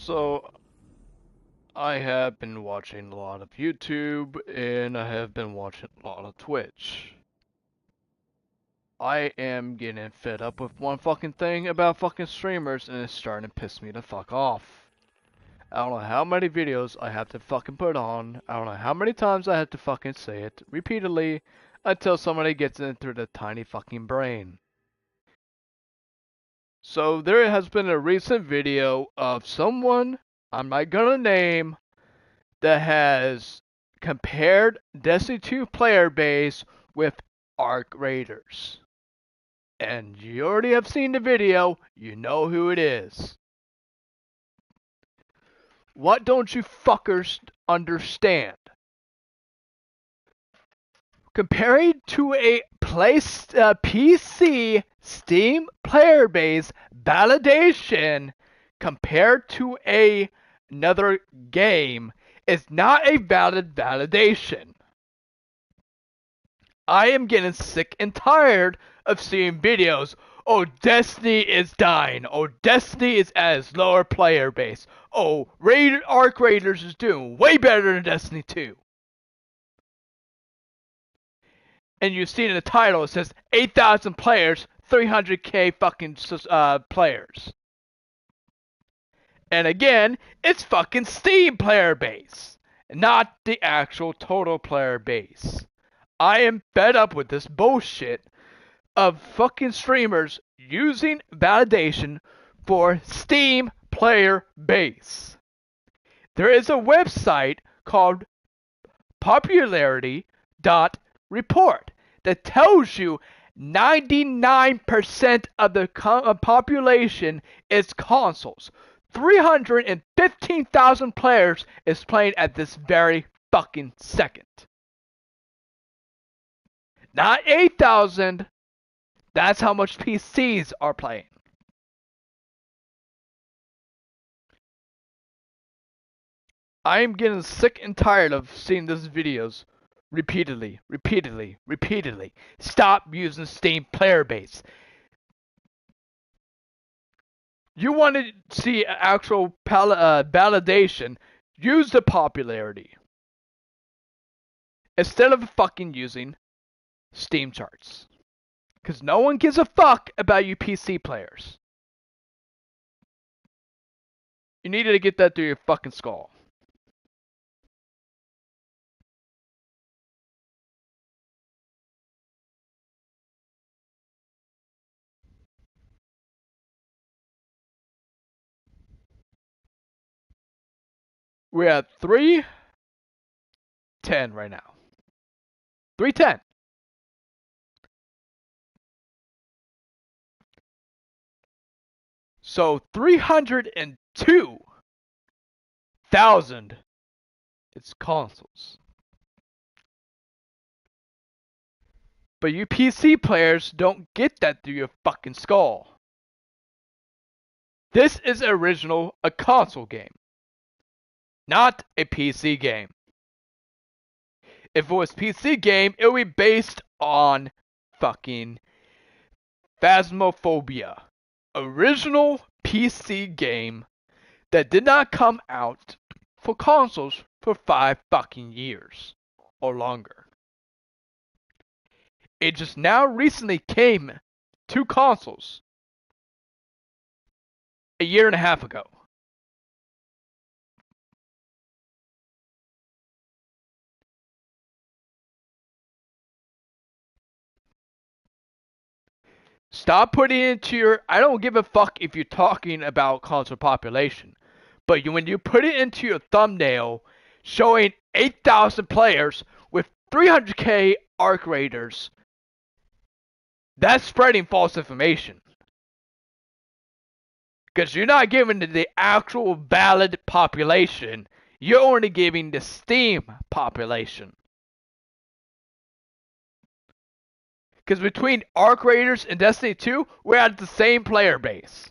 So, I have been watching a lot of YouTube and I have been watching a lot of Twitch. I am getting fed up with one fucking thing about fucking streamers and it's starting to piss me the fuck off. I don't know how many videos I have to fucking put on. I don't know how many times I have to fucking say it repeatedly until somebody gets it through the tiny fucking brain. So there has been a recent video of someone I'm not gonna name that has compared Destiny 2 player base with Arc Raiders. And you already have seen the video, you know who it is. What don't you fuckers understand? Comparing to a PC Steam player base validation compared to another game is not a valid validation. I am getting sick and tired of seeing videos. Oh, Destiny is dying. Oh, Destiny is at its lower player base. Oh, Arc Raiders is doing way better than Destiny 2. And you see in the title it says 8,000 players, 300k fucking players. And again, it's fucking Steam player base, not the actual total player base. I am fed up with this bullshit of fucking streamers using validation for Steam player base. There is a website called popularity.report that tells you 99% of the population is consoles. 315,000 players is playing at this very fucking second. Not 8,000. That's how much PCs are playing. I am getting sick and tired of seeing these videos repeatedly. Stop using Steam player base. You want to see actual validation, use the popularity. Instead of fucking using Steam charts. Because no one gives a fuck about you PC players. You needed to get that through your fucking skull. We're at 310 right now. 310. So 302,000 it's consoles. But you PC players don't get that through your fucking skull. This is original a console game, not a PC game. If it was PC game, it would be based on fucking Phasmophobia. Original PC game that did not come out for consoles for 5 fucking years or longer. It just now recently came to consoles a year and a half ago. Stop putting it into your. I don't give a fuck if you're talking about console population, but when you put it into your thumbnail showing 8,000 players with 300k Arc Raiders, that's spreading false information. Because you're not giving the actual valid population, you're only giving the Steam population. Because between Arc Raiders and Destiny 2, we're at the same player base.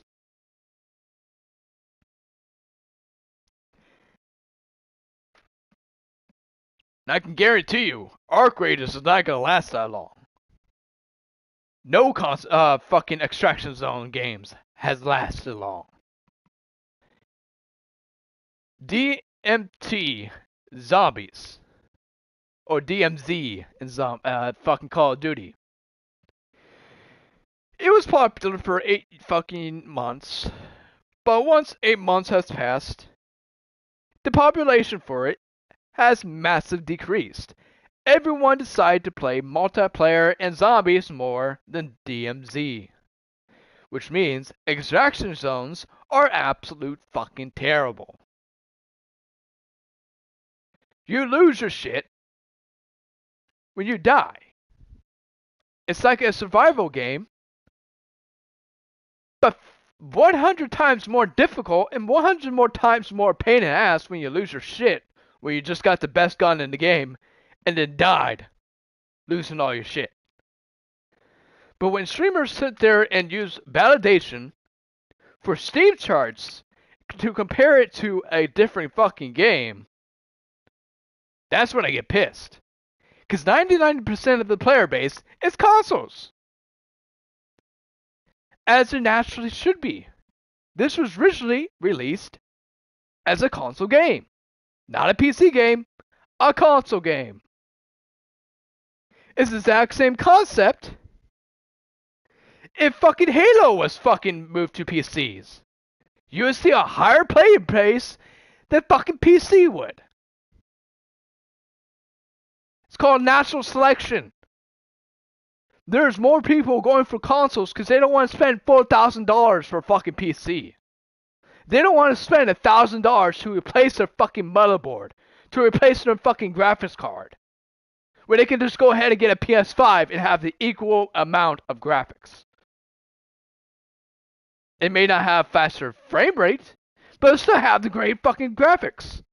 And I can guarantee you, Arc Raiders is not going to last that long. No fucking Extraction Zone games has lasted long. DMT Zombies. Or DMZ in fucking Call of Duty. It was popular for 8 fucking months. But once 8 months has passed, the population for it has massively decreased. Everyone decided to play multiplayer and zombies more than DMZ. Which means extraction zones are absolute fucking terrible. You lose your shit when you die. It's like a survival game, but 100 times more difficult and 100 more times more pain in the ass when you lose your shit, where you just got the best gun in the game and then died, losing all your shit. But when streamers sit there and use validation for Steam charts to compare it to a different fucking game, that's when I get pissed. Because 99% of the player base is consoles. As it naturally should be. This was originally released as a console game. Not a PC game, a console game. It's the exact same concept if fucking Halo was fucking moved to PCs. You would see a higher player base than fucking PC would. It's called natural selection. There's more people going for consoles because they don't want to spend $4,000 for a fucking PC. They don't want to spend $1,000 to replace their fucking motherboard, to replace their fucking graphics card, where they can just go ahead and get a PS5 and have the equal amount of graphics. It may not have faster frame rate, but it still have the great fucking graphics.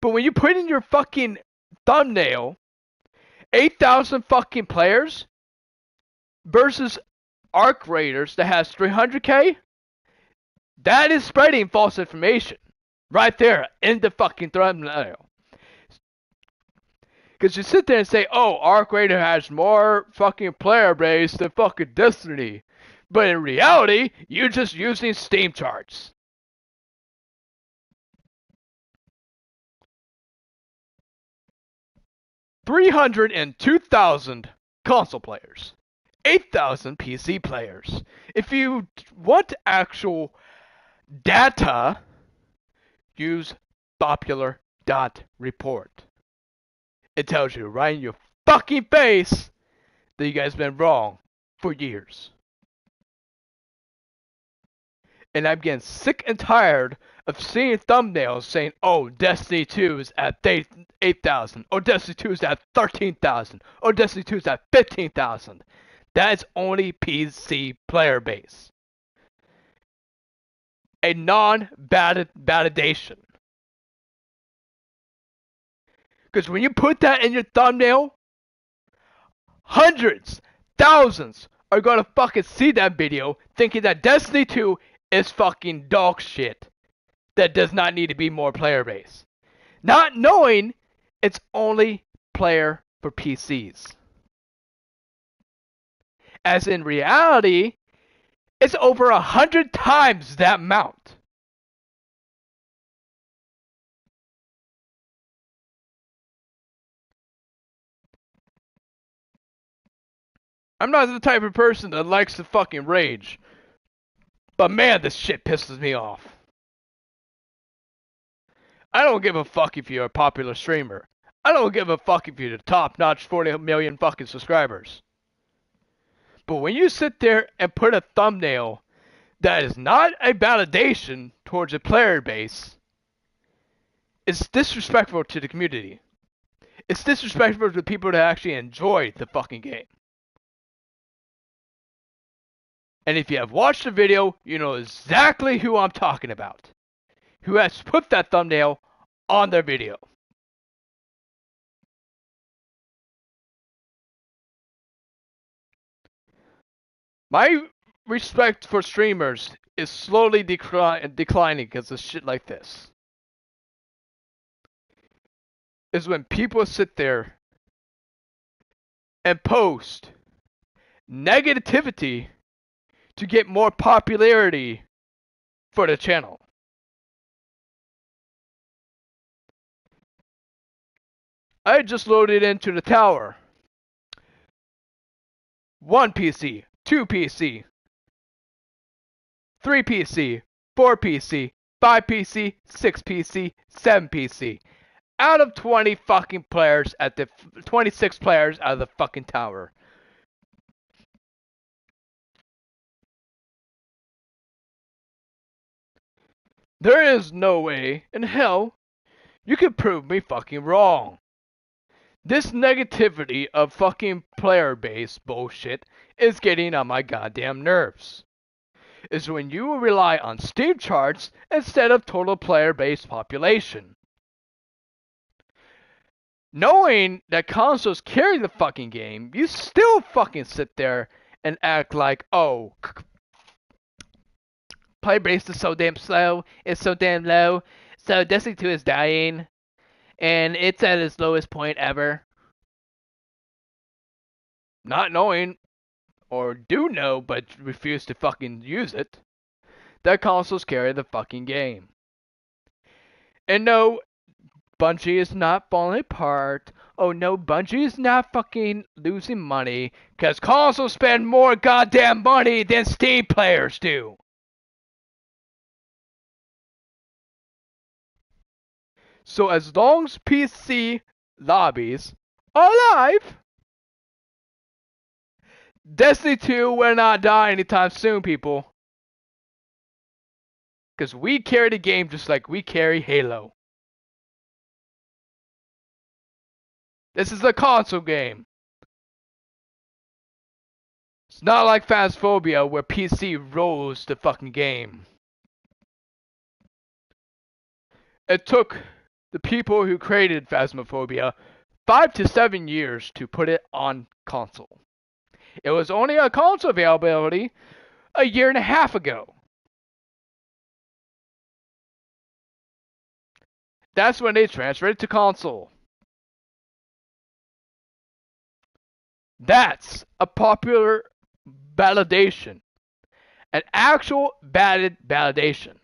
But when you put in your fucking thumbnail 8,000 fucking players versus Arc Raiders that has 300k, that is spreading false information. Right there in the fucking thumbnail. Because you sit there and say, oh, Arc Raider has more fucking player base than fucking Destiny. But in reality, you're just using Steam charts. $302,000 console players. 8,000 PC players. If you want actual data, use popular.report. It tells you right in your fucking face that you guys have been wrong for years. And I'm getting sick and tired of seeing thumbnails saying, oh, Destiny 2 is at 8,000, or Destiny 2 is at 13,000, or Destiny 2 is at 15,000. That is only PC player base. A non-validation. Because when you put that in your thumbnail, hundreds, thousands are going to fucking see that video thinking that Destiny 2 is fucking dog shit that does not need to be more player base. Not knowing it's only player for PCs. As in reality, it's over 100 times that amount. I'm not the type of person that likes to fucking rage. But man, this shit pisses me off. I don't give a fuck if you're a popular streamer. I don't give a fuck if you're the top-notch 40 million fucking subscribers. But when you sit there and put a thumbnail that is not a validation towards a player base, it's disrespectful to the community. It's disrespectful to the people that actually enjoy the fucking game. And if you have watched the video, you know exactly who I'm talking about. Who has put that thumbnail on their video. My respect for streamers is slowly declining because of shit like this. Is when people sit there and post negativity to get more popularity for the channel. I just loaded into the tower. 1 PC, 2 PC, 3 PC, 4 PC, 5 PC, 6 PC, 7 PC. Out of 20 fucking players at the 26 players out of the fucking tower. There is no way in hell you can prove me fucking wrong. This negativity of fucking player base bullshit is getting on my goddamn nerves. Is when you rely on Steam charts instead of total player base population. Knowing that consoles carry the fucking game, you still fucking sit there and act like, oh, player base is so damn slow, it's so damn low, so Destiny 2 is dying, and it's at its lowest point ever. Not knowing, or do know but refuse to fucking use it, that consoles carry the fucking game. And no, Bungie is not falling apart. Oh no, Bungie is not fucking losing money, because consoles spend more goddamn money than Steam players do. So as long as PC lobbies are alive, Destiny 2 will not die anytime soon, people. Because we carry the game just like we carry Halo. This is a console game. It's not like Phasmophobia where PC rolls the fucking game. It took the people who created Phasmophobia 5 to 7 years to put it on console. It was only on console availability a year and a half ago. That's when they transferred it to console. That's a popular validation. An actual validation.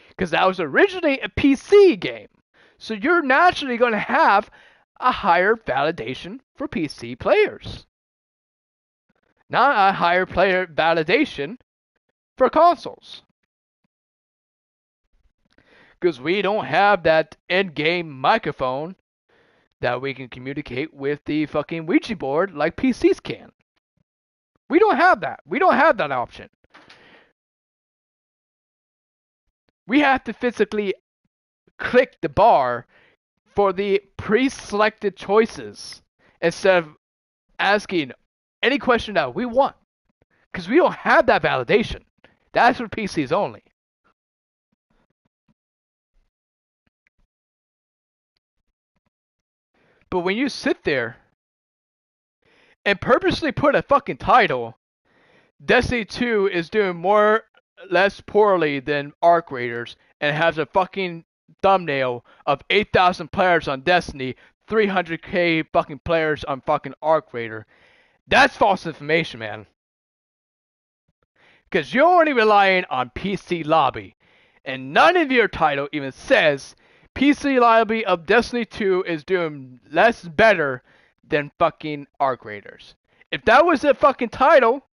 Because that was originally a PC game. So you're naturally going to have a higher validation for PC players. Not a higher player validation for consoles. Because we don't have that in-game microphone that we can communicate with the fucking Ouija board like PCs can. We don't have that. We don't have that option. We have to physically click the bar for the pre-selected choices instead of asking any question that we want. Because we don't have that validation. That's for PCs only. But when you sit there and purposely put a fucking title, Destiny 2 is doing more less poorly than Arc Raiders and has a fucking thumbnail of 8,000 players on Destiny, 300k fucking players on fucking Arc Raider. That's false information, man. Because you're only relying on PC lobby. And none of your title even says PC lobby of Destiny 2 is doing less better than fucking Arc Raiders. If that was a fucking title,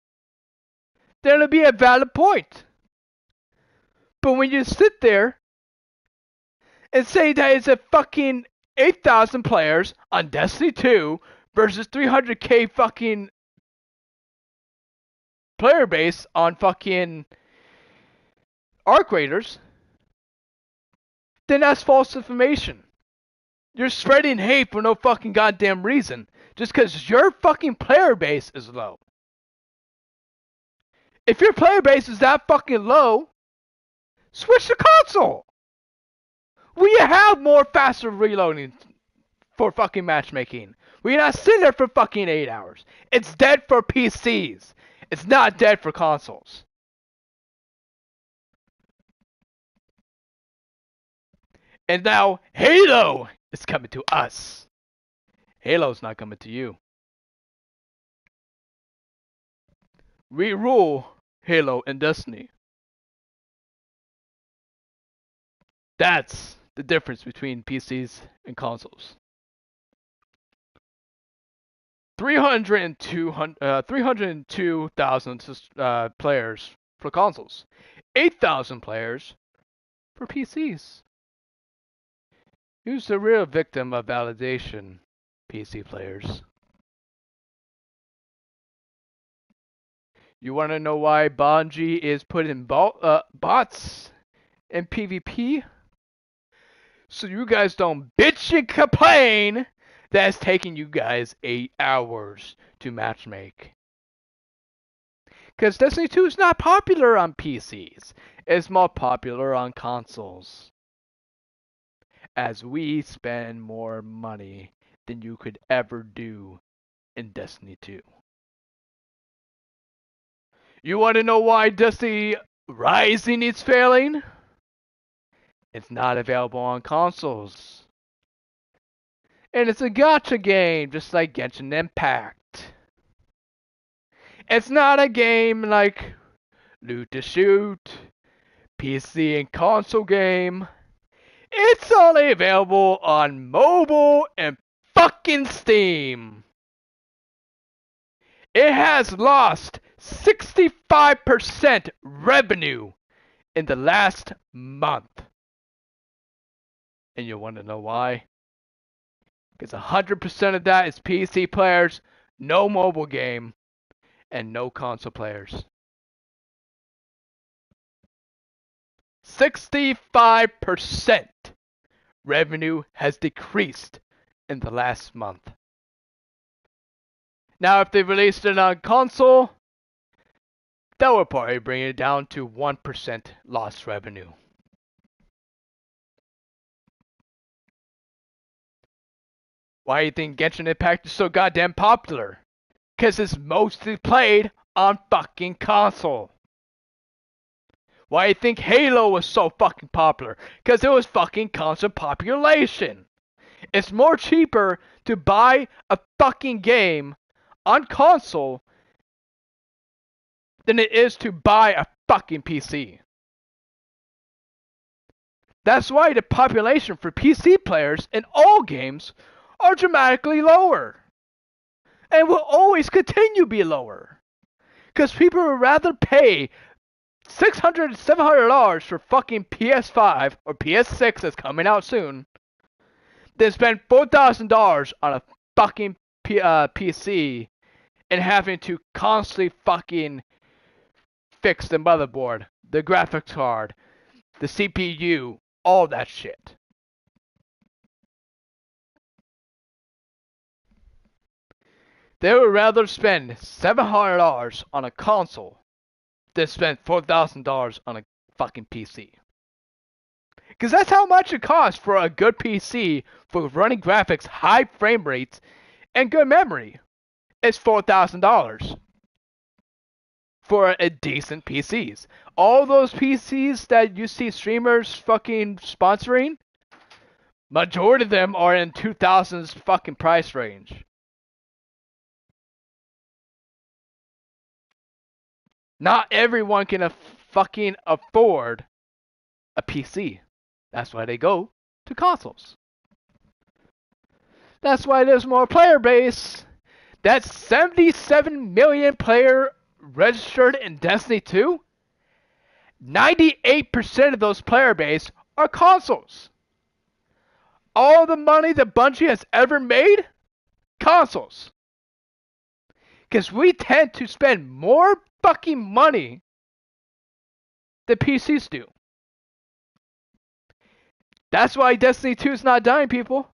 then it'd be a valid point. But when you sit there and say that it's a fucking 8,000 players on Destiny 2 versus 300k fucking player base on fucking Arc Raiders, then that's false information. You're spreading hate for no fucking goddamn reason, just because your fucking player base is low. If your player base is that fucking low, switch to console. We have more faster reloading for fucking matchmaking. We're not sitting there for fucking 8 hours. It's dead for PCs. It's not dead for consoles. And now Halo is coming to us. Halo's not coming to you. We rule Halo and Destiny. That's the difference between PCs and consoles. 302,000 players for consoles, 8,000 players for PCs. Who's the real victim of validation? PC players. You want to know why Bungie is putting bots in PvP? So you guys don't bitch and complain that it's taking you guys 8 hours to matchmake. Because Destiny 2 is not popular on PCs. It's more popular on consoles. As we spend more money than you could ever do in Destiny 2. You want to know why Destiny Rising is failing? It's not available on consoles. And it's a gacha game, just like Genshin Impact. It's not a game like Loot to Shoot, PC and console game. It's only available on mobile and fucking Steam. It has lost 65% revenue in the last month. And you want to know why? Because 100% of that is PC players, no mobile game, and no console players. 65% revenue has decreased in the last month. Now, if they released it on console, that would probably bring it down to 1% lost revenue. Why do you think Genshin Impact is so goddamn popular? Because it's mostly played on fucking console. Why do you think Halo was so fucking popular? Because it was fucking console population. It's more cheaper to buy a fucking game on console than it is to buy a fucking PC. That's why the population for PC players in all games are dramatically lower. And will always continue to be lower. Because people would rather pay $600, $700 for fucking PS5 or PS6 that's coming out soon than spend $4,000 on a fucking PC and having to constantly fucking fix the motherboard, the graphics card, the CPU, all that shit. They would rather spend $700 on a console than spend $4,000 on a fucking PC. Because that's how much it costs for a good PC for running graphics, high frame rates, and good memory. It's $4,000 for a decent PCs. All those PCs that you see streamers fucking sponsoring, majority of them are in 2000s fucking price range. Not everyone can fucking afford a PC. That's why they go to consoles. That's why there's more player base. That's 77 million player registered in Destiny 2. 98% of those player base are consoles. All the money that Bungie has ever made, consoles. Because we tend to spend more fucking money than PCs do. That's why Destiny 2 is not dying, people.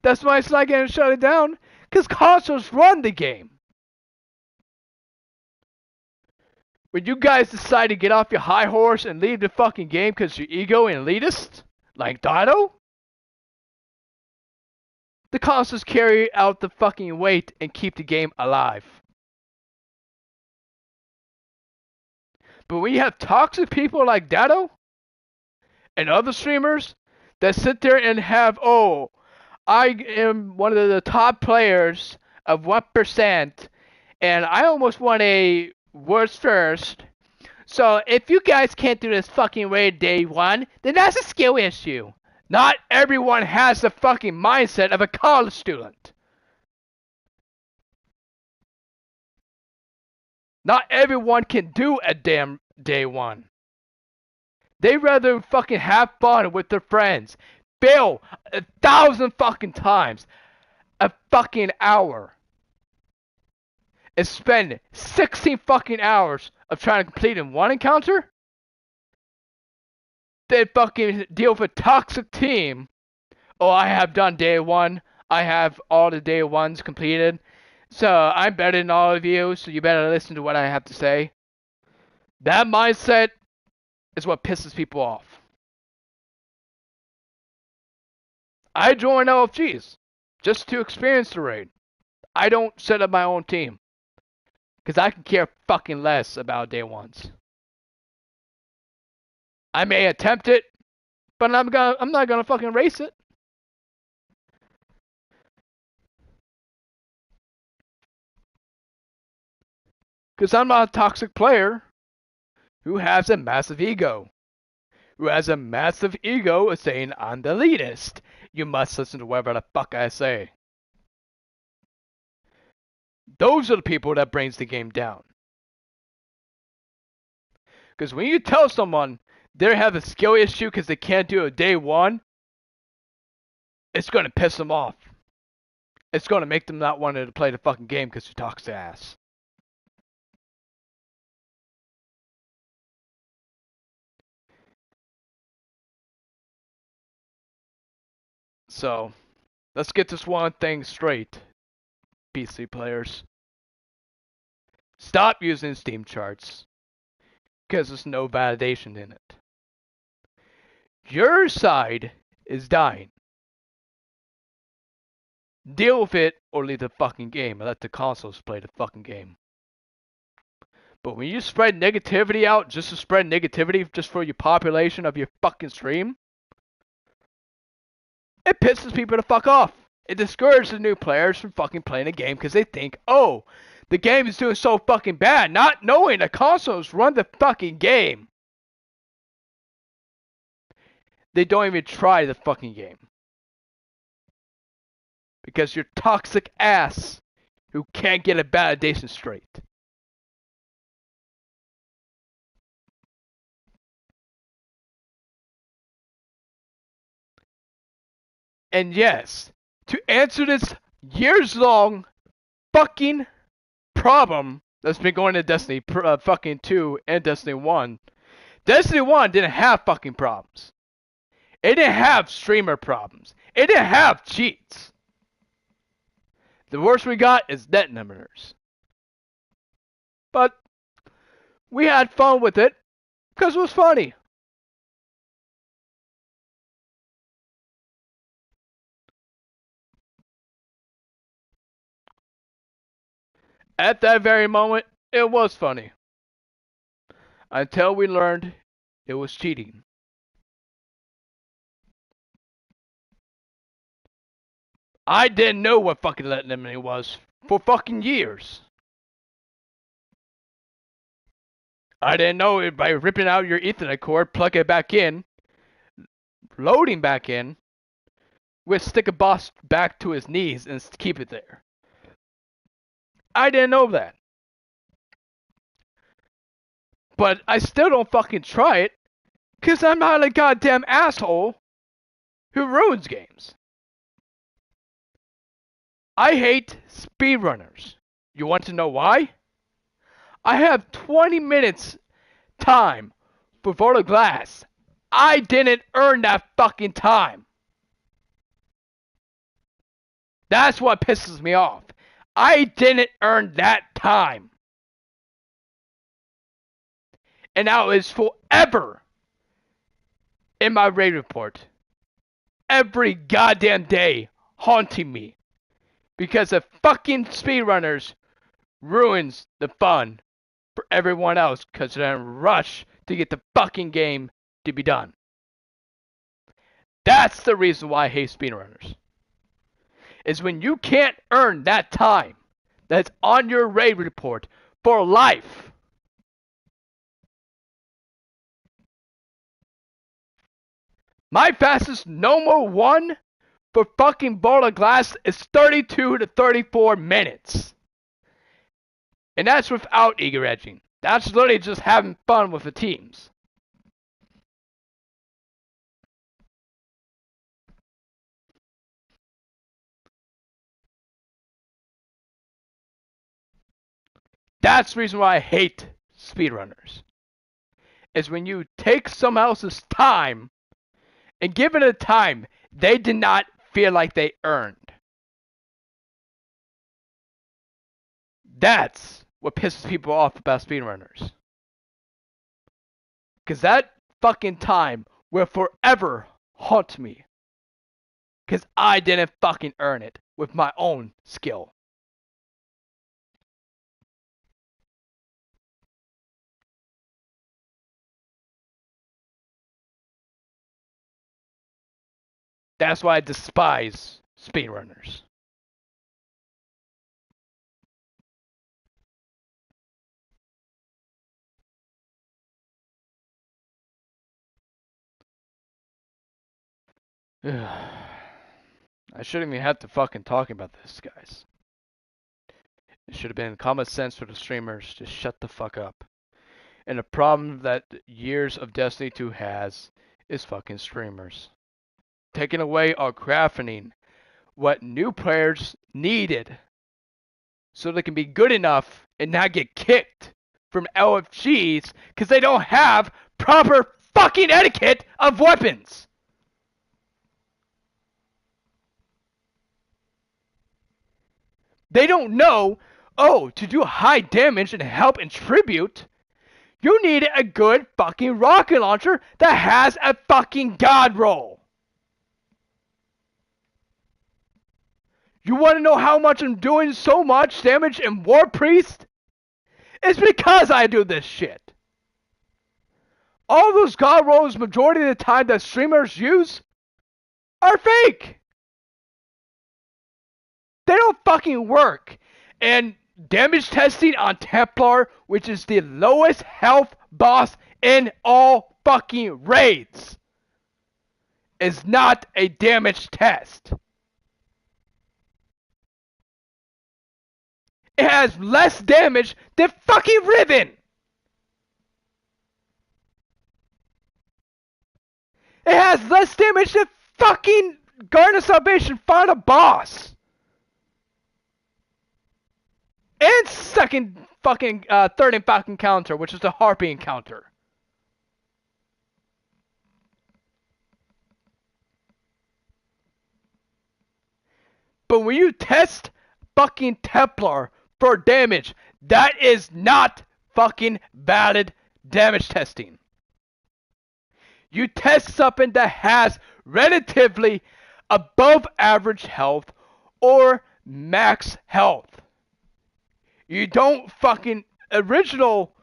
That's why it's not getting shut down. Because consoles run the game. When you guys decide to get off your high horse and leave the fucking game because you're ego and elitist, like Dino, the consoles carry out the fucking weight and keep the game alive. But when you have toxic people like Dado and other streamers that sit there and have, oh, I am one of the top players of 1%, and I almost won a world's first. So if you guys can't do this fucking way day one, then that's a skill issue. Not everyone has the fucking mindset of a college student. Not everyone can do a damn day one. They rather fucking have fun with their friends. Fail 1,000 fucking times. A fucking hour. And spend 16 fucking hours of trying to complete in one encounter? Then fucking deal with a toxic team. Oh, I have done day one. I have all the day ones completed. So I'm better than all of you, so you better listen to what I have to say. That mindset is what pisses people off. I join LFGs just to experience the raid. I don't set up my own team. Because I can care fucking less about day ones. I may attempt it, but I'm not gonna fucking race it. Because I'm not a toxic player who has a massive ego. Who has a massive ego of saying I'm the elitist. You must listen to whatever the fuck I say. Those are the people that brings the game down. Because when you tell someone they have a skill issue because they can't do it day one, it's going to piss them off. It's going to make them not want to play the fucking game because you talk to ass. So, let's get this one thing straight, PC players. Stop using Steam charts, because there's no validation in it. Your side is dying. Deal with it or leave the fucking game and let the consoles play the fucking game. But when you spread negativity out just to spread negativity just for your population of your fucking stream, it pisses people the fuck off. It discourages the new players from fucking playing the game because they think, oh, the game is doing so fucking bad, not knowing the consoles run the fucking game. They don't even try the fucking game. Because you're toxic ass who can't get a validation straight. And yes, to answer this years-long fucking problem that's been going to Destiny fucking 2 and Destiny 1, Destiny 1 didn't have fucking problems. It didn't have streamer problems. It didn't have cheats. The worst we got is net limiters. But we had fun with it because it was funny. At that very moment, it was funny. Until we learned it was cheating. I didn't know what fucking net limiting was for fucking years. I didn't know it by ripping out your Ethernet cord, plug it back in, loading back in, with stick a boss back to his knees and keep it there. I didn't know that. But I still don't fucking try it, because I'm not a goddamn asshole who ruins games. I hate speedrunners. You want to know why? I have 20 minutes time for Vortal Glass. I didn't earn that fucking time. That's what pisses me off. I didn't earn that time. And now it's forever in my raid report. Every goddamn day haunting me. Because the fucking speedrunners ruins the fun for everyone else because they're in a rush to get the fucking game to be done. That's the reason why I hate speedrunners. Is when you can't earn that time that's on your raid report for life. My fastest normal one for fucking Bola Glass is 32 to 34 minutes. And that's without eager edging. That's literally just having fun with the teams. That's the reason why I hate speedrunners. Is when you take someone else's time and give it a time they did not feel like they earned. That's what pisses people off about speedrunners. Because that fucking time will forever haunt me. Because I didn't fucking earn it with my own skill. That's why I despise speedrunners. I shouldn't even have to fucking talk about this, guys. It should have been common sense for the streamers to shut the fuck up. And the problem that Years of Destiny 2 has is fucking streamers. Taking away or crafting what new players needed so they can be good enough and not get kicked from LFGs because they don't have proper fucking etiquette of weapons. They don't know, oh, to do high damage and help and tribute, you need a good fucking rocket launcher that has a fucking god roll. You want to know how much I'm doing so much damage in War Priest? It's because I do this shit. All those god rolls majority of the time that streamers use are fake. They don't fucking work. And damage testing on Templar, which is the lowest health boss in all fucking raids, is not a damage test. It has less damage than fucking Riven. It has less damage than fucking Garden of Salvation Final Boss. And second fucking third and fucking encounter, which is the Harpy encounter. But when you test fucking Templar for damage, that is not fucking valid damage testing. You test something that has relatively above average health or max health. You don't fucking original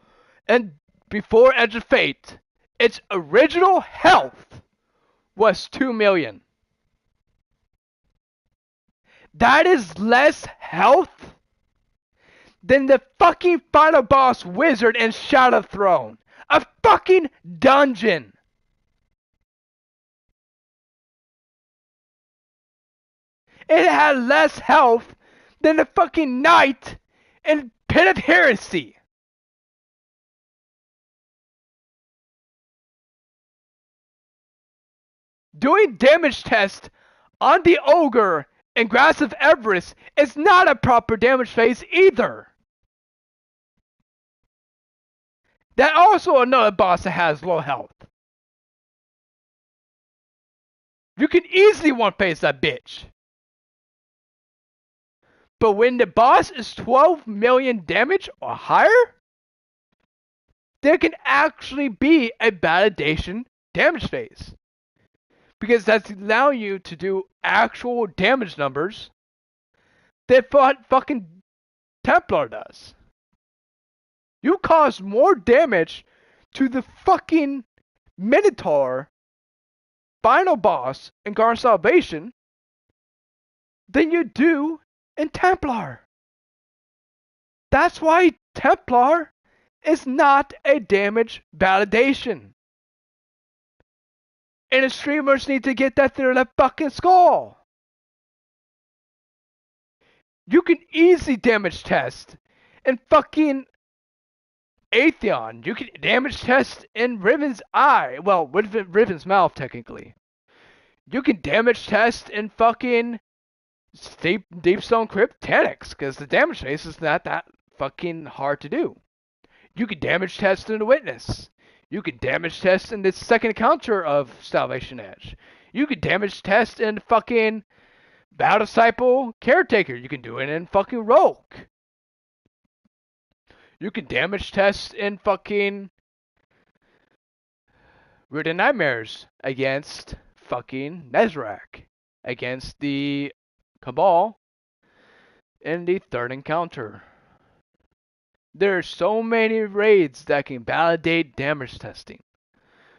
and before Edge of Fate, its original health was 2 million. That is less health than the fucking final boss wizard in Shadow Throne. A fucking dungeon. It had less health than the fucking knight in Pit of Heresy. Doing damage test on the ogre in Grass of Everest is not a proper damage phase either. That also another boss that has low health. You can easily one phase that bitch. But when the boss is 12 million damage or higher, there can actually be a validation damage phase. Because that's allowing you to do actual damage numbers that fucking Templar does. You cause more damage to the fucking Minotaur final boss in Garden of Salvation than you do in Templar. That's why Templar is not a damage validation. And the streamers need to get that through their fucking skull. You can easily damage test in fucking Atheon. You can damage test in Riven's eye. Well, with Riven's mouth, technically. You can damage test in fucking Deepstone Cryptanics, because the damage base is not that fucking hard to do. You can damage test in the Witness. You can damage test in the second counter of Salvation Edge. You can damage test in fucking Battle Disciple Caretaker. You can do it in fucking Rogue. You can damage test in fucking Root of Nightmares against fucking Nezrak. Against the Cabal in the third encounter. There's so many raids that can validate damage testing.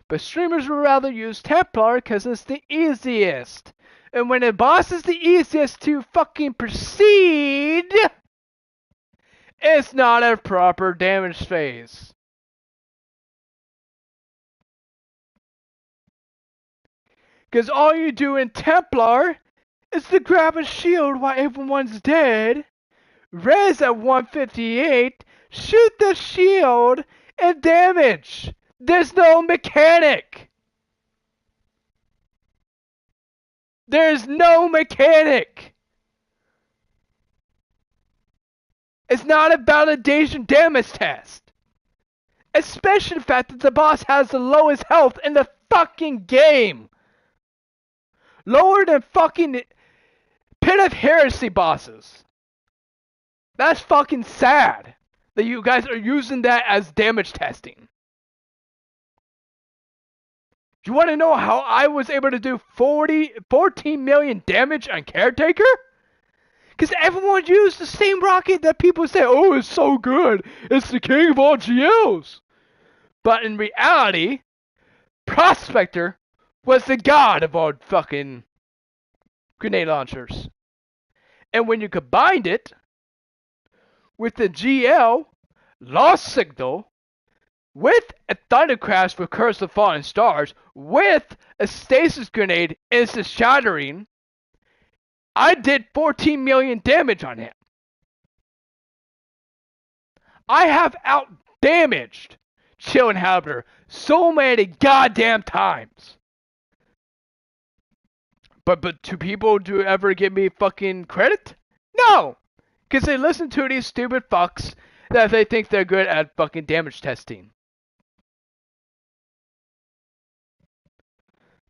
But streamers would rather use Templar because it's the easiest. And when a boss is the easiest to fucking proceed, it's not a proper damage phase. Because all you do in Templar is to grab a shield while everyone's dead, res at 158, shoot the shield, and damage. There's no mechanic. There's no mechanic. It's not a validation damage test. Especially the fact that the boss has the lowest health in the fucking game. Lower than fucking Pit of Heresy bosses. That's fucking sad that you guys are using that as damage testing. You want to know how I was able to do 14 million damage on Caretaker? Because everyone used the same rocket that people say, oh, it's so good. It's the king of all GLs. But in reality, Prospector was the god of all fucking grenade launchers. And when you combined it with the GL, Lost Signal, with a Thundercrash for Curse of Fallen Stars, with a Stasis Grenade instant shattering, I did 14 million damage on him. I have out-damaged Chill Inhabitor so many goddamn times. But do people ever give me fucking credit? No! Because they listen to these stupid fucks that they think they're good at fucking damage testing.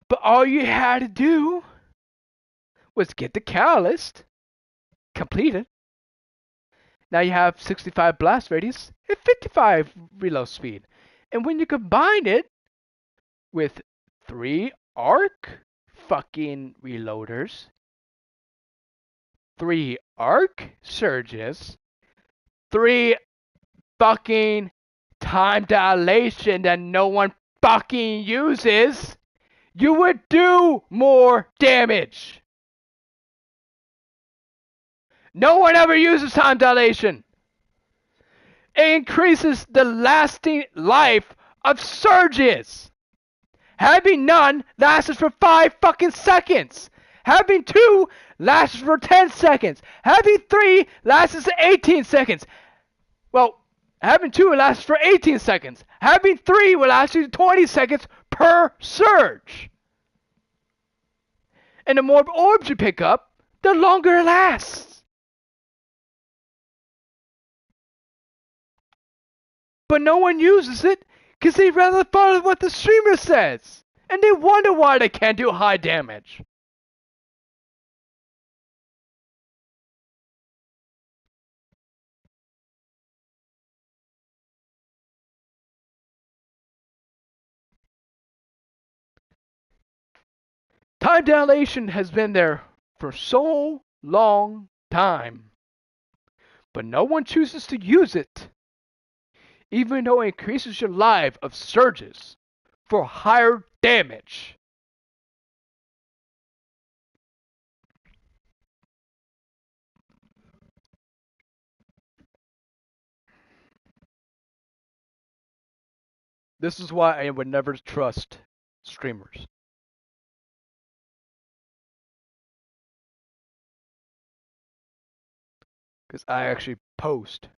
But all you had to do was get the catalyst completed. Now you have 65 blast radius and 55 reload speed. And when you combine it with 3 arc fucking reloaders, 3 arc surges, 3 fucking time dilation that no one fucking uses, you would do more damage. No one ever uses time dilation. It increases the lasting life of surges. Having none lasts for 5 fucking seconds. Having 2 lasts for 10 seconds. Having 3 lasts for 18 seconds. Well, having 2 lasts for 18 seconds. Having 3 will last you 20 seconds per surge. And the more orbs you pick up, the longer it lasts. But no one uses it because they'd rather follow what the streamer says. And they wonder why they can't do high damage. Time dilation has been there for so long time. But no one chooses to use it. Even though it increases your life of surges for higher damage. This is why I would never trust streamers. Because I actually post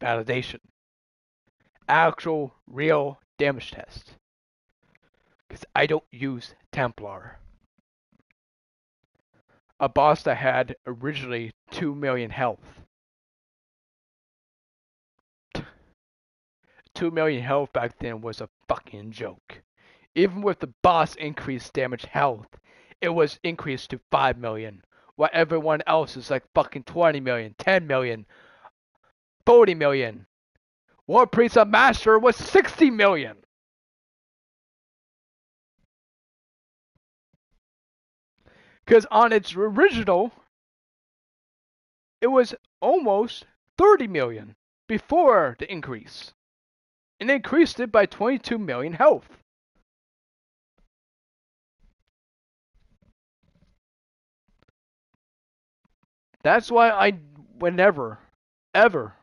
validation. Actual, real damage test. Because I don't use Templar. A boss that had originally 2 million health. 2 million health back then was a fucking joke. Even with the boss increased damage health, it was increased to 5 million. While everyone else is like fucking 20 million, 10 million, 40 million. War Priest of Master was 60 million. Because on its original, it was almost 30 million before the increase. And increased it by 22 million health. That's why I would never, ever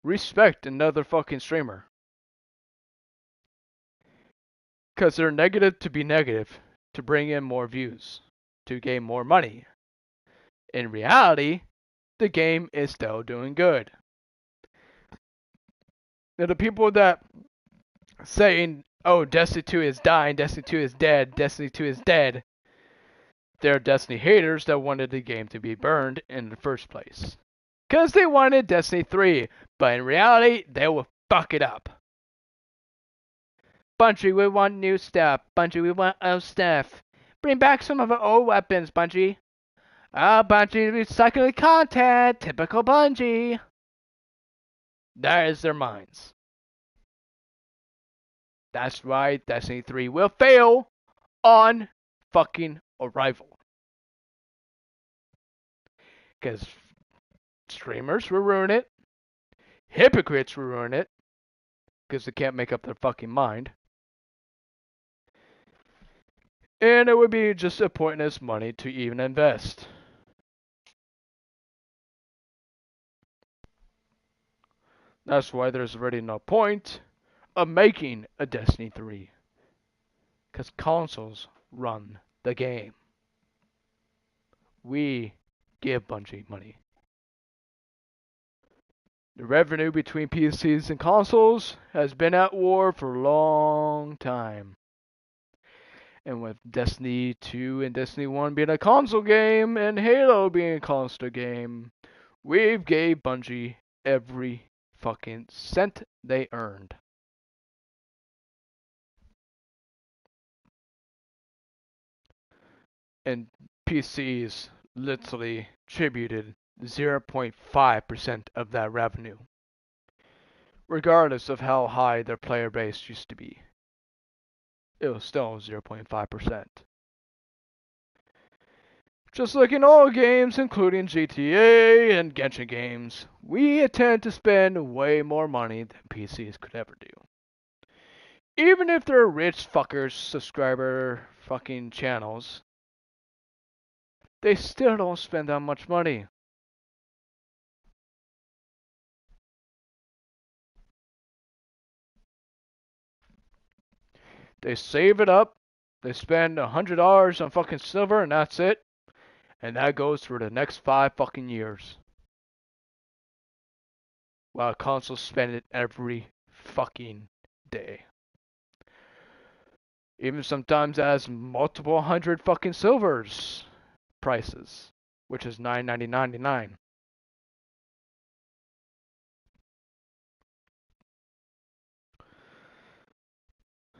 respect another fucking streamer. Because they're negative to be negative, to bring in more views, to gain more money. In reality, the game is still doing good. Now, the people that saying, oh, Destiny 2 is dying, Destiny 2 is dead, Destiny 2 is dead, they're Destiny haters that wanted the game to be burned in the first place. Because they wanted Destiny 3, but in reality, they will fuck it up. Bungie, we want new stuff. Bungie, we want old stuff. Bring back some of our old weapons, Bungie. Oh, Bungie, recycling content. Typical Bungie. That is their minds. That's why Destiny 3 will fail on fucking arrival. Because streamers will ruin it. Hypocrites will ruin it. Because they can't make up their fucking mind. And it would be just a pointless money to even invest. That's why there's already no point of making a Destiny 3. Because consoles run the game. We give Bungie money. The revenue between PCs and consoles has been at war for a long time. And with Destiny 2 and Destiny 1 being a console game and Halo being a console game, we've gave Bungie every fucking cent they earned. And PCs literally tributed 0.5% of that revenue, regardless of how high their player base used to be. It was still 0.5%. Just like in all games, including GTA and Genshin games, we tend to spend way more money than PCs could ever do. Even if they're rich fuckers subscriber fucking channels, they still don't spend that much money. They save it up, they spend $100 on fucking silver and that's it. And that goes for the next 5 fucking years. While consoles spend it every fucking day. Even sometimes as multiple hundred fucking silvers prices, which is $9.99.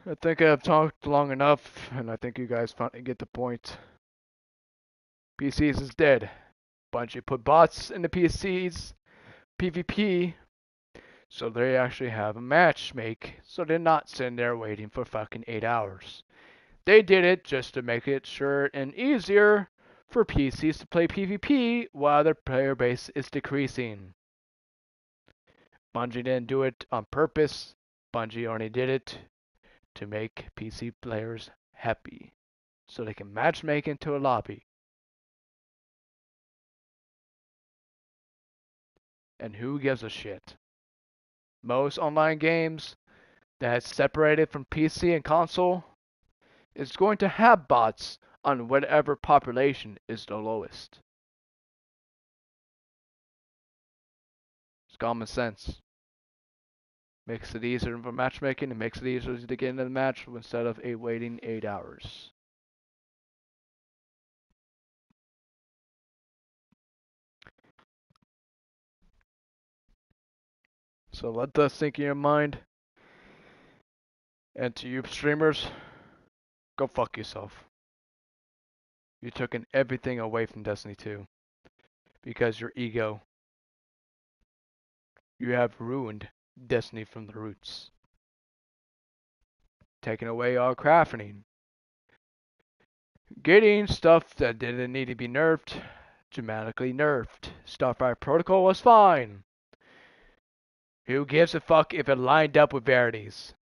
I think I've talked long enough, and I think you guys finally get the point. PCs is dead. Bungie put bots in the PCs, PvP, so they actually have a match make, so they're not sitting there waiting for fucking 8 hours. They did it just to make it sure and easier for PCs to play PvP while their player base is decreasing. Bungie didn't do it on purpose. Bungie only did it to make PC players happy so they can matchmake into a lobby. And who gives a shit? Most online games that is separated from PC and console is going to have bots on whatever population is the lowest. It's common sense. Makes it easier for matchmaking. It makes it easier to get into the match instead of waiting 8 hours. So let that sink in your mind. And to you streamers, go fuck yourself. You took everything away from Destiny 2 because your ego. You have ruined Destiny from the roots. Taking away all crafting. Getting stuff that didn't need to be nerfed, dramatically nerfed. Starfire Protocol was fine. Who gives a fuck if it lined up with Verities?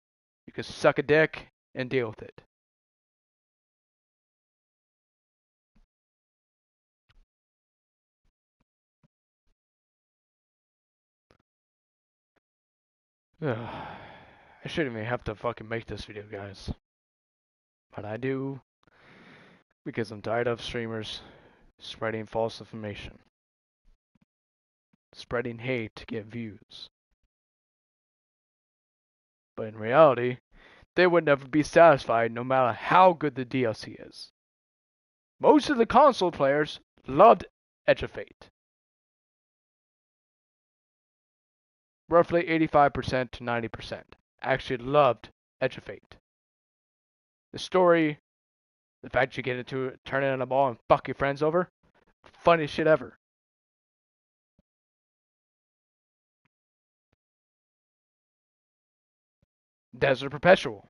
You could suck a dick and deal with it. I shouldn't even have to fucking make this video, guys. But I do because I'm tired of streamers spreading false information. Spreading hate to get views. But in reality, they would never be satisfied no matter how good the DLC is. Most of the console players loved Edge of Fate. Roughly 85% to 90% actually loved Edge of Fate. The story, the fact you get into it, turn it on a ball and fuck your friends over, funniest shit ever. Desert Perpetual.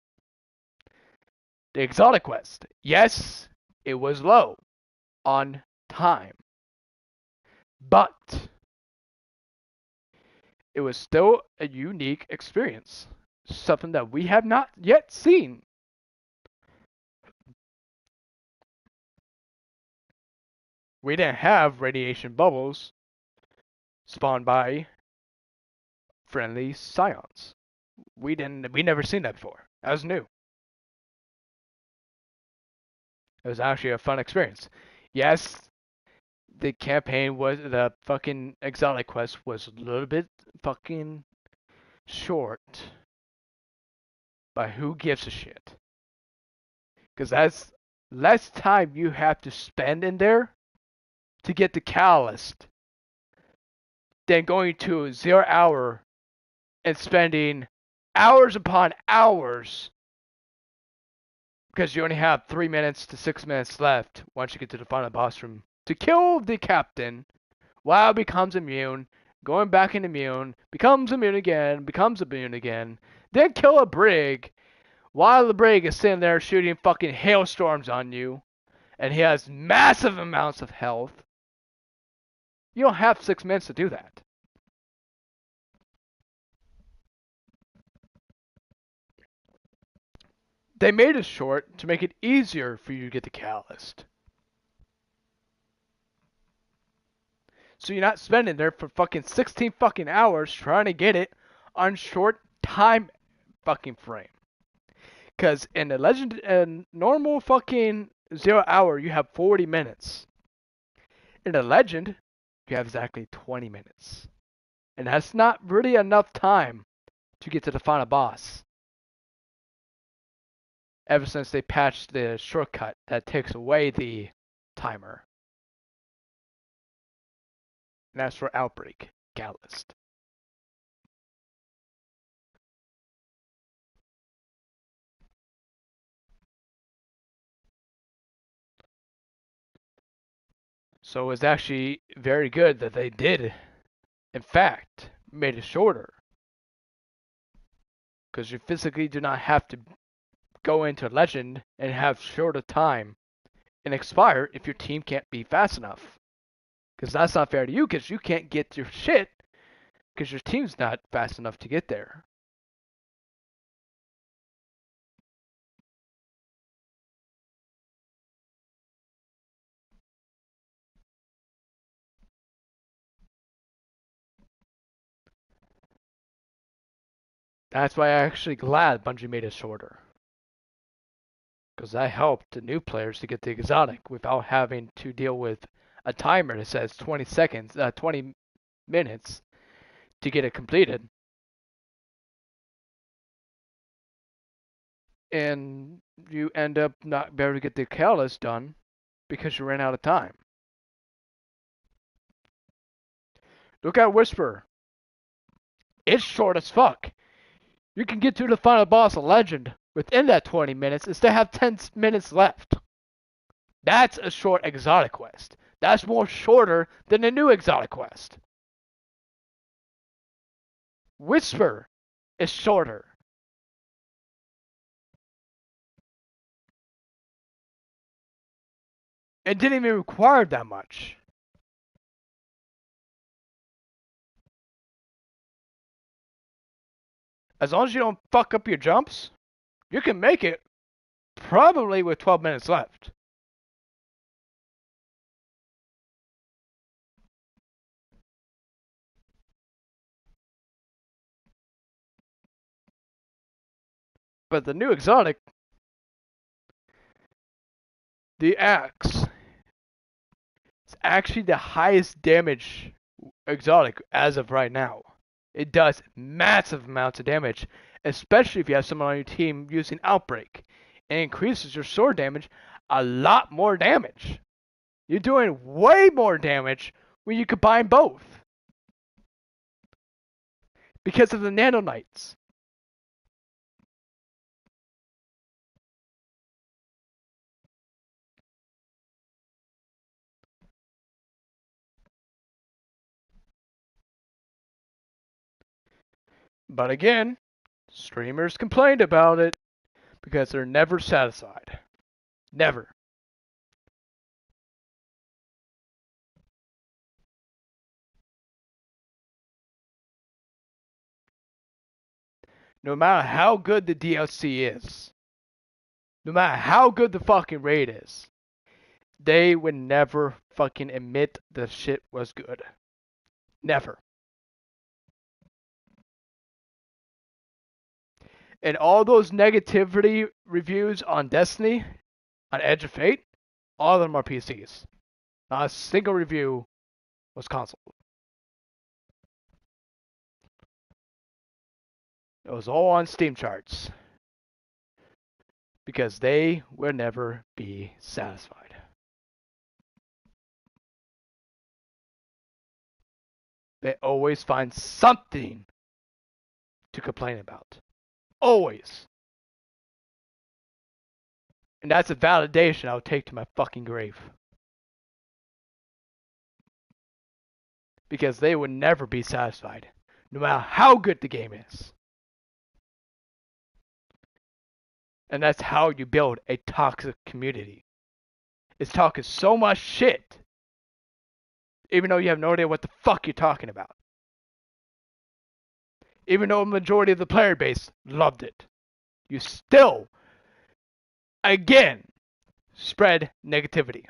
The Exotic Quest. Yes, it was low on time. But it was still a unique experience. Something that we have not yet seen. We didn't have radiation bubbles spawned by friendly scions. We never seen that before. That was new. It was actually a fun experience. Yes, the campaign was the fucking exotic quest was a little bit fucking short. But who gives a shit? Because that's less time you have to spend in there to get the catalyst than going to 0 hour and spending hours upon hours because you only have 3 minutes to 6 minutes left once you get to the final boss room to kill the captain while it becomes immune, going back in immune, becomes immune again, then kill a brig while the brig is sitting there shooting fucking hailstorms on you and he has massive amounts of health. You don't have 6 minutes to do that. They made it short to make it easier for you to get the catalyst. So you're not spending there for fucking 16 fucking hours trying to get it on short time fucking frame. Because in the legend and normal fucking 0 hour, you have 40 minutes. In the legend, you have exactly 20 minutes. And that's not really enough time to get to the final boss. Ever since they patched the shortcut that takes away the timer. And that's for Outbreak Catalyst. So it's actually very good that they did, in fact, made it shorter. Because you physically do not have to go into Legend and have shorter time and expire if your team can't be fast enough. Because that's not fair to you because you can't get your shit because your team's not fast enough to get there. That's why I'm actually glad Bungie made it shorter. Because that helped the new players to get the exotic without having to deal with a timer that says 20 minutes to get it completed. And you end up not being able to get the catalyst done because you ran out of time. Look at Whisper. It's short as fuck. You can get to the final boss of Legend within that 20 minutes instead of have 10 minutes left. That's a short exotic quest. That's more shorter than a new exotic quest. Whisper is shorter. It didn't even require that much. As long as you don't fuck up your jumps, you can make it probably with 12 minutes left. But the new exotic, the axe, it's actually the highest damage exotic as of right now. It does massive amounts of damage, especially if you have someone on your team using Outbreak. It increases your sword damage a lot more damage. You're doing way more damage when you combine both. Because of the Nano Knights. But again, streamers complained about it because they're never satisfied. Never. No matter how good the DLC is, no matter how good the fucking raid is, they would never fucking admit the shit was good. Never. And all those negativity reviews on Destiny, on Edge of Fate, all of them are PCs. Not a single review was console. It was all on Steam charts. Because they will never be satisfied. They always find something to complain about. Always. And that's a validation I'll take to my fucking grave. Because they would never be satisfied, no matter how good the game is. And that's how you build a toxic community. It's talking so much shit, even though you have no idea what the fuck you're talking about. Even though a majority of the player base loved it, you still, again, spread negativity.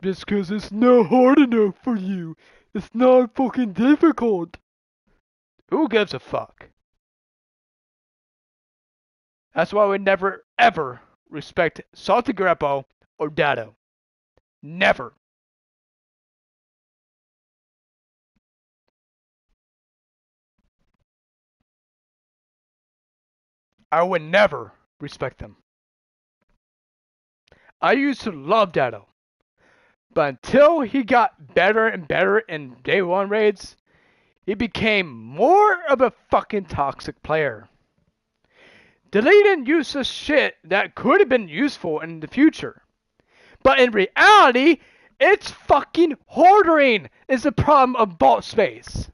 Just because it's not hard enough for you. It's not fucking difficult. Who gives a fuck? That's why we never, ever respect Salty Greppo or Dado. Never. I would never respect them. I used to love Dado. But until he got better and better in day one raids, he became more of a fucking toxic player. Deleting useless shit that could have been useful in the future. But in reality, it's fucking hoarding is the problem of vault space.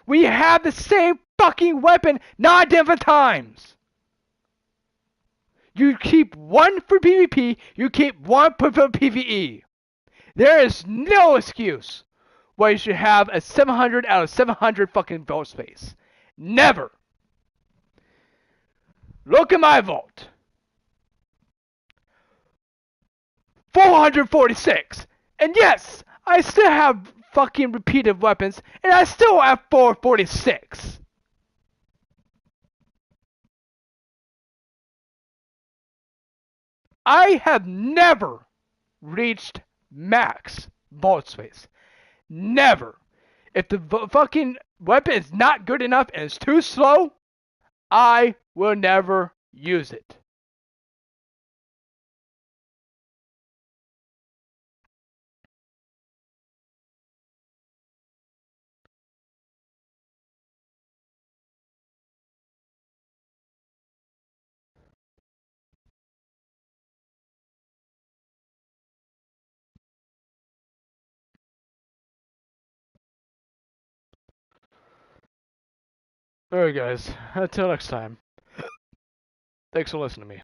We have the same fucking weapon 9 different times. You keep one for PvP, you keep one for PvE. There is no excuse why you should have a 700 out of 700 fucking vault space. Never. Look at my vault. 446. And yes, I still have fucking repeated weapons, and I still have 446. I have never reached max bullet space. Never. If the fucking weapon is not good enough and it's too slow, I will never use it. Alright guys, until next time. Thanks for listening to me.